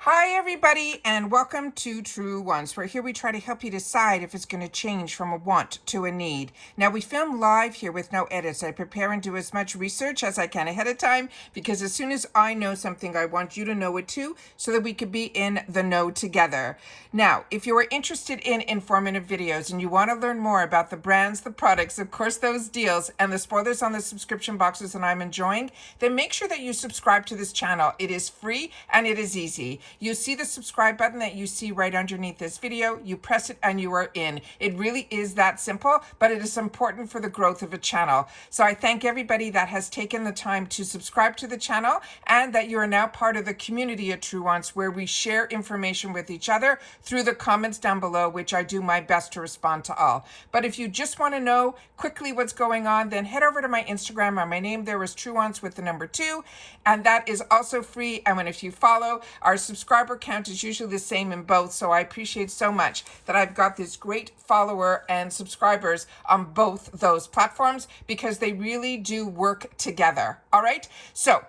Hi everybody and welcome to Truewants, where here we try to help you decide if it's going to change from a want to a need. Now we film live here with no edits. I prepare and do as much research as I can ahead of time because as soon as I know something, I want you to know it too so that we could be in the know together. Now, if you are interested in informative videos and you want to learn more about the brands, the products, of course those deals, and the spoilers on the subscription boxes that I'm enjoying, then make sure that you subscribe to this channel. It is free and it is easy. You see the subscribe button that you see right underneath this video, you press it and you are in. It really is that simple, but it is important for the growth of a channel. So I thank everybody that has taken the time to subscribe to the channel and that you are now part of the community at Truewants, where we share information with each other through the comments down below, which I do my best to respond to all. But if you just want to know quickly what's going on, then head over to my Instagram, or my name there is Truewants with the number 2, and that is also free. And if you follow, our subscriber count is usually the same in both, so I appreciate so much that I've got this great follower and subscribers on both those platforms because they really do work together. All right, so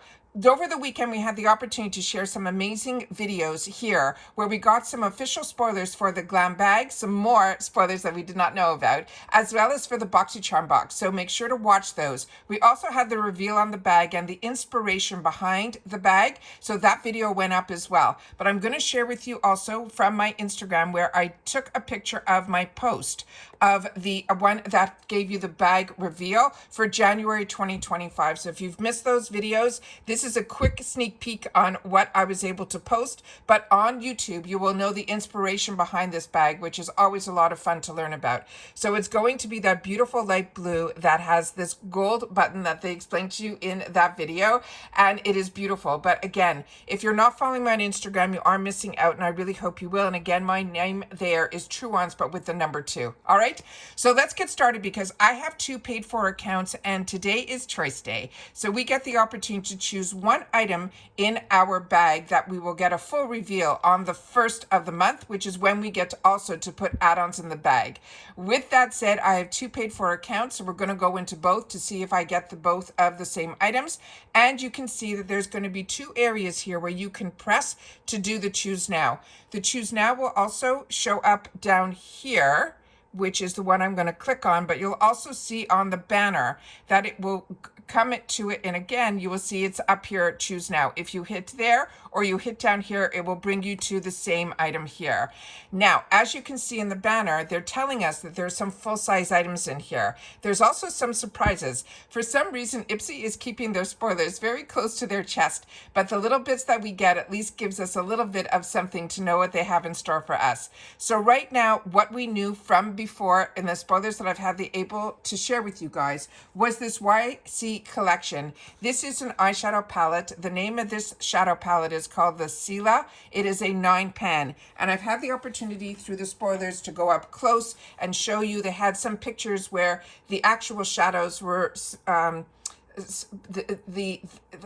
over the weekend, we had the opportunity to share some amazing videos here where we got some official spoilers for the GlamBag, some more spoilers that we did not know about, as well as for the BoxyCharm box. So make sure to watch those. We also had the reveal on the bag and the inspiration behind the bag. So that video went up as well. But I'm going to share with you also from my Instagram where I took a picture of my post of the one that gave you the bag reveal for January 2025. So if you've missed those videos, this is a quick sneak peek on what I was able to post, but on YouTube, you will know the inspiration behind this bag, which is always a lot of fun to learn about. So it's going to be that beautiful light blue that has this gold button that they explained to you in that video, and it is beautiful. But again, if you're not following me on Instagram, you are missing out, and I really hope you will. And again, my name there is Truewants, but with the number 2. All right, so let's get started because I have 2 paid for accounts, and today is choice day. So we get the opportunity to choose one item in our bag that we will get a full reveal on the 1st of the month, which is when we get also to put add-ons in the bag. With that said, I have 2 paid for accounts, so we're going to go into both to see if I get the both of the same items. And you can see that there's going to be 2 areas here where you can press to do the choose now. The choose now will also show up down here, which is the one I'm going to click on, but you'll also see on the banner that it will come to it, and again you will see it's up here, choose now. If you hit there or you hit down here, it will bring you to the same item here. Now, as you can see in the banner, they're telling us that there's some full-size items in here. There's also some surprises. For some reason, IPSY is keeping their spoilers very close to their chest, but the little bits that we get at least gives us a little bit of something to know what they have in store for us. So right now, what we knew from before in the spoilers that I've had the able to share with you guys was this YC collection. This is an eyeshadow palette. The name of this shadow palette is called the Sela. It is a 9-pan, and I've had the opportunity through the spoilers to go up close and show you. They had some pictures where the actual shadows were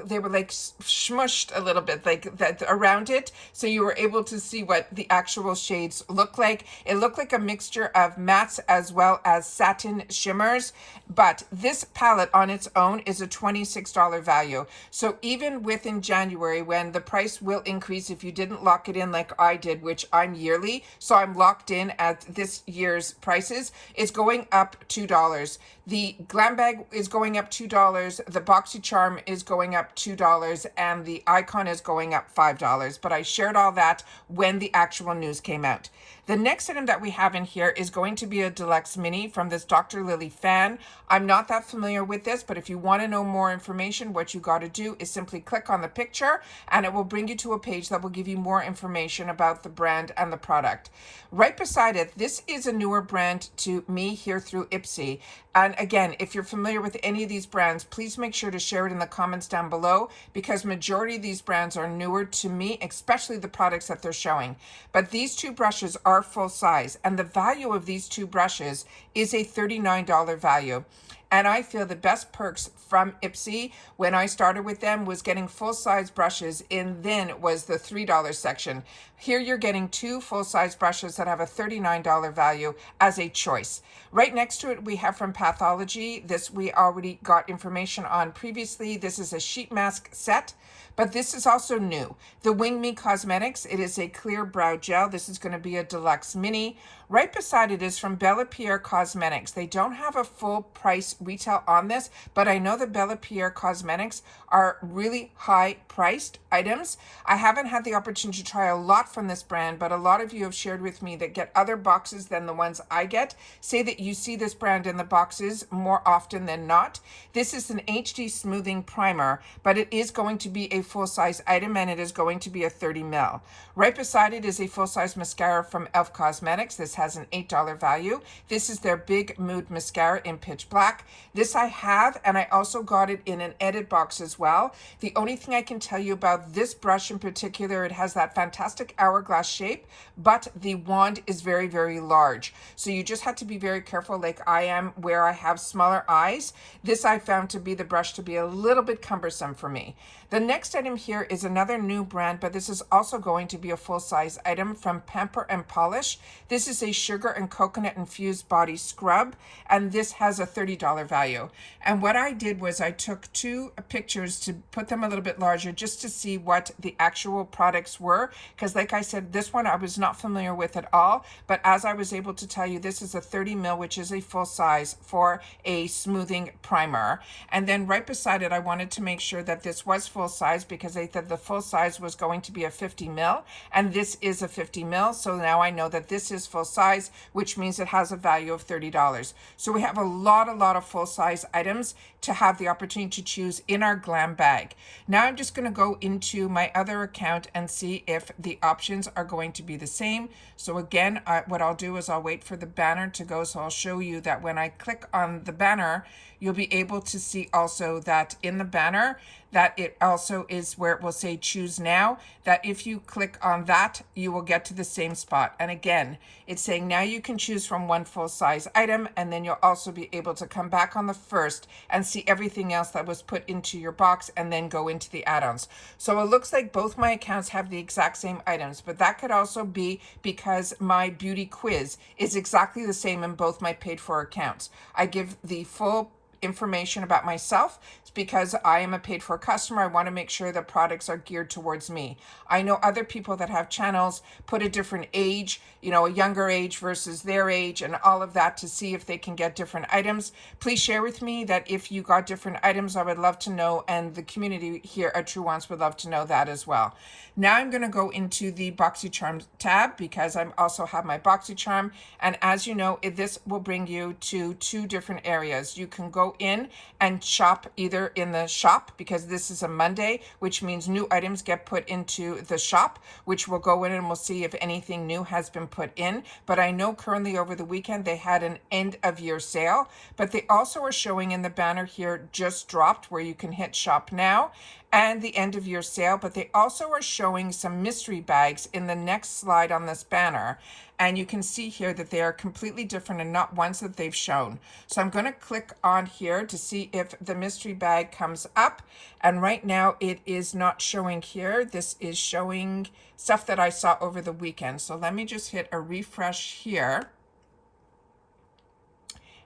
they were like smushed a little bit like that around it, so you were able to see what the actual shades look like. It looked like a mixture of mattes as well as satin shimmers, but this palette on its own is a $26 value. So even within January, when the price will increase if you didn't lock it in like I did, which I'm yearly, so I'm locked in at this year's prices, it's going up $2. The GlamBag is going up $2, the BoxyCharm is going up $2, and the Icon is going up $5. But I shared all that when the actual news came out. The next item that we have in here is going to be a deluxe mini from this Dr. Lily fan. I'm not that familiar with this, but if you want to know more information, what you got to do is simply click on the picture and it will bring you to a page that will give you more information about the brand and the product. Right beside it, this is a newer brand to me here through IPSY. And again, if you're familiar with any of these brands, please make sure to share it in the comments down below, because majority of these brands are newer to me, especially the products that they're showing. But these 2 brushes are full size, and the value of these 2 brushes is a $39 value. And I feel the best perks from IPSY when I started with them was getting full-size brushes, and then was the $3 section. Here you're getting 2 full-size brushes that have a $39 value as a choice. Right next to it, we have from Pathology. This we already got information on previously. This is a sheet mask set. but this is also new. The Wing Me Cosmetics, it is a clear brow gel. This is going to be a deluxe mini. Right beside it is from Bella Pierre Cosmetics. They don't have a full price retail on this, but I know that Bella Pierre Cosmetics are really high priced items. I haven't had the opportunity to try a lot from this brand, but a lot of you have shared with me that get other boxes than the ones I get. Say that you see this brand in the boxes more often than not. This is an HD smoothing primer, but it is going to be a full-size item, and it is going to be a 30 ml. Right beside it is a full-size mascara from e.l.f. Cosmetics. This has an $8 value. This is their Big Mood Mascara in Pitch Black. This I have, and I also got it in an edit box as well. The only thing I can tell you about this brush in particular, it has that fantastic hourglass shape, but the wand is very, very large. So you just have to be very careful, like I am, where I have smaller eyes. This I found to be the brush to be a little bit cumbersome for me. The next item here is another new brand, but this is also going to be a full-size item from Pamper and Polish. This is a sugar and coconut infused body scrub, and this has a $30 value. And what I did was I took two pictures to put them a little bit larger just to see what the actual products were, because like I said, this one I was not familiar with at all, but as I was able to tell you, this is a 30 ml, which is a full size for a smoothing primer. And then right beside it, I wanted to make sure that this was full size because they said the full size was going to be a 50 ml, and this is a 50 ml. So now I know that this is full size, which means it has a value of $30. So we have a lot of full size items to have the opportunity to choose in our GlamBag. Now I'm just going to go into my other account and see if the options are going to be the same. So again, what I'll do is I'll wait for the banner to go. So I'll show you that when I click on the banner, you'll be able to see also that in the banner that it also is where it will say choose now, that if you click on that, you will get to the same spot. And again, it's saying now you can choose from one full size item, and then you'll also be able to come back on the first and see everything else that was put into your box and then go into the add-ons. So it looks like both my accounts have the exact same items, but that could also be because my beauty quiz is exactly the same in both my paid for accounts. I give the full information about myself. It's because I am a paid for customer. I want to make sure that products are geared towards me. I know other people that have channels put a different age, you know, a younger age versus their age and all of that to see if they can get different items. Please share with me that if you got different items, I would love to know, and the community here at Truewants would love to know that as well. Now I'm going to go into the BoxyCharm tab because I also have my BoxyCharm, and as you know, this will bring you to two different areas. You can go in and shop either in the shop, because this is a Monday, which means new items get put into the shop, which we'll go in and we'll see if anything new has been put in. But I know currently over the weekend they had an end of year sale, but they also are showing in the banner here just dropped, where you can hit shop now, and the end of year sale. But they also are showing some mystery bags in the next slide on this banner. And you can see here that they are completely different and not ones that they've shown. So I'm going to click on here to see if the mystery bag comes up. And right now it is not showing here. This is showing stuff that I saw over the weekend. So let me just hit a refresh here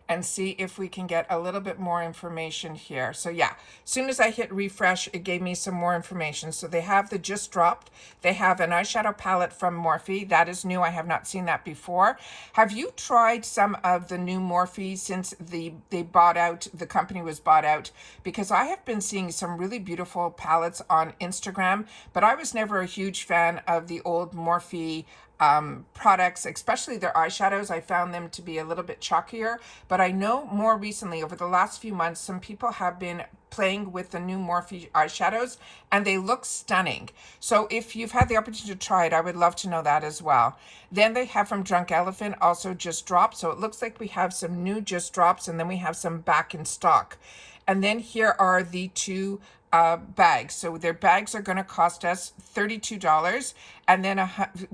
and see if we can get a little bit more information here. So yeah, as soon as I hit refresh, it gave me some more information. So they have the just dropped. They have an eyeshadow palette from Morphe. That is new. I have not seen that before. Have you tried some of the new Morphe since they bought out, the company was bought out? Because I have been seeing some really beautiful palettes on Instagram, but I was never a huge fan of the old Morphe products, especially their eyeshadows. I found them to be a little bit chalkier, but I know more recently, over the last few months, some people have been playing with the new Morphe eyeshadows and they look stunning. So if you've had the opportunity to try it, I would love to know that as well. Then they have from Drunk Elephant also just dropped. So it looks like we have some new just drops, and then we have some back in stock. And then here are the two bags. So their bags are going to cost us $32, and then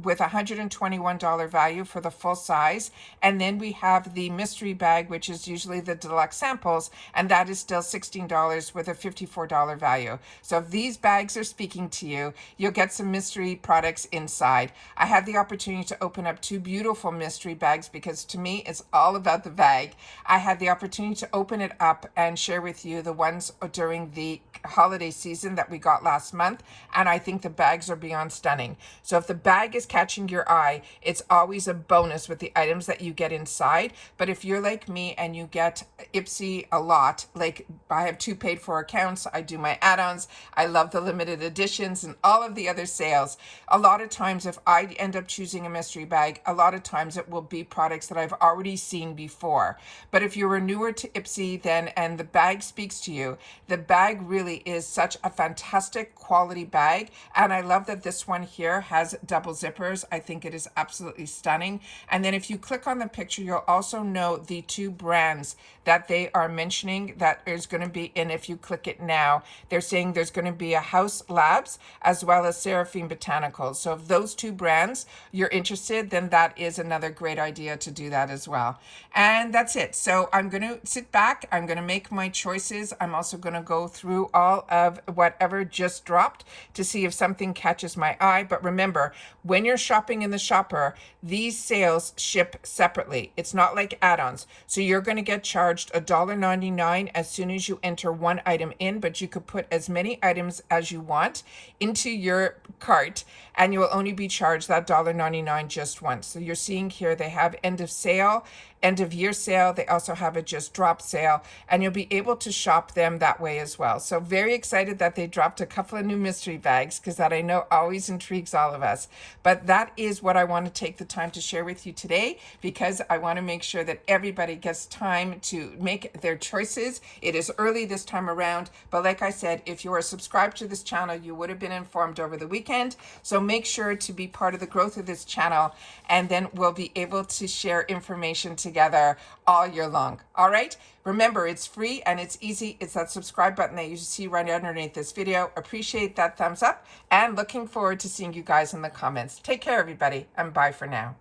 with $121 value for the full size. And then we have the mystery bag, which is usually the deluxe samples, and that is still $16 with a $54 value. So if these bags are speaking to you, you'll get some mystery products inside. I had the opportunity to open up two beautiful mystery bags because to me, it's all about the bag. I had the opportunity to open it up and share with you the ones during the holiday holiday season that we got last month, and I think the bags are beyond stunning. So if the bag is catching your eye, it's always a bonus with the items that you get inside. But if you're like me and you get IPSY a lot, like I have 2 paid for accounts, I do my add-ons, I love the limited editions and all of the other sales. A lot of times if I end up choosing a mystery bag, a lot of times it will be products that I've already seen before. But if you're newer to IPSY then and the bag speaks to you, the bag really is such a fantastic quality bag. And I love that this one here has double zippers. I think it is absolutely stunning. And then if you click on the picture, you'll also know the 2 brands that they are mentioning that is going to be in. If you click it now, they're saying there's going to be a House Labs as well as Seraphine Botanicals. So if those 2 brands you're interested, then that is another great idea to do that as well. And that's it. So I'm going to sit back. I'm going to make my choices. I'm also going to go through all of whatever just dropped to see if something catches my eye. But remember, when you're shopping in the shopper, these sales ship separately. It's not like add-ons. So you're going to get charged $1.99 as soon as you enter one item in, but you could put as many items as you want into your cart and you will only be charged that $1.99 just once. So you're seeing here they have end of sale, end of year sale. They also have a just drop sale, and you'll be able to shop them that way as well. So very excited that they dropped a couple of new mystery bags, because that I know always intrigues all of us. But that is what I want to take the time to share with you today, because I want to make sure that everybody gets time to make their choices. It is early this time around, but like I said, if you are subscribed to this channel, you would have been informed over the weekend. So make sure to be part of the growth of this channel, and then we'll be able to share information together all year long. All right, remember, it's free and it's easy. It's that subscribe button that you see right underneath this video. Appreciate that thumbs up, and looking forward to seeing you guys in the comments. Take care, everybody, and bye for now.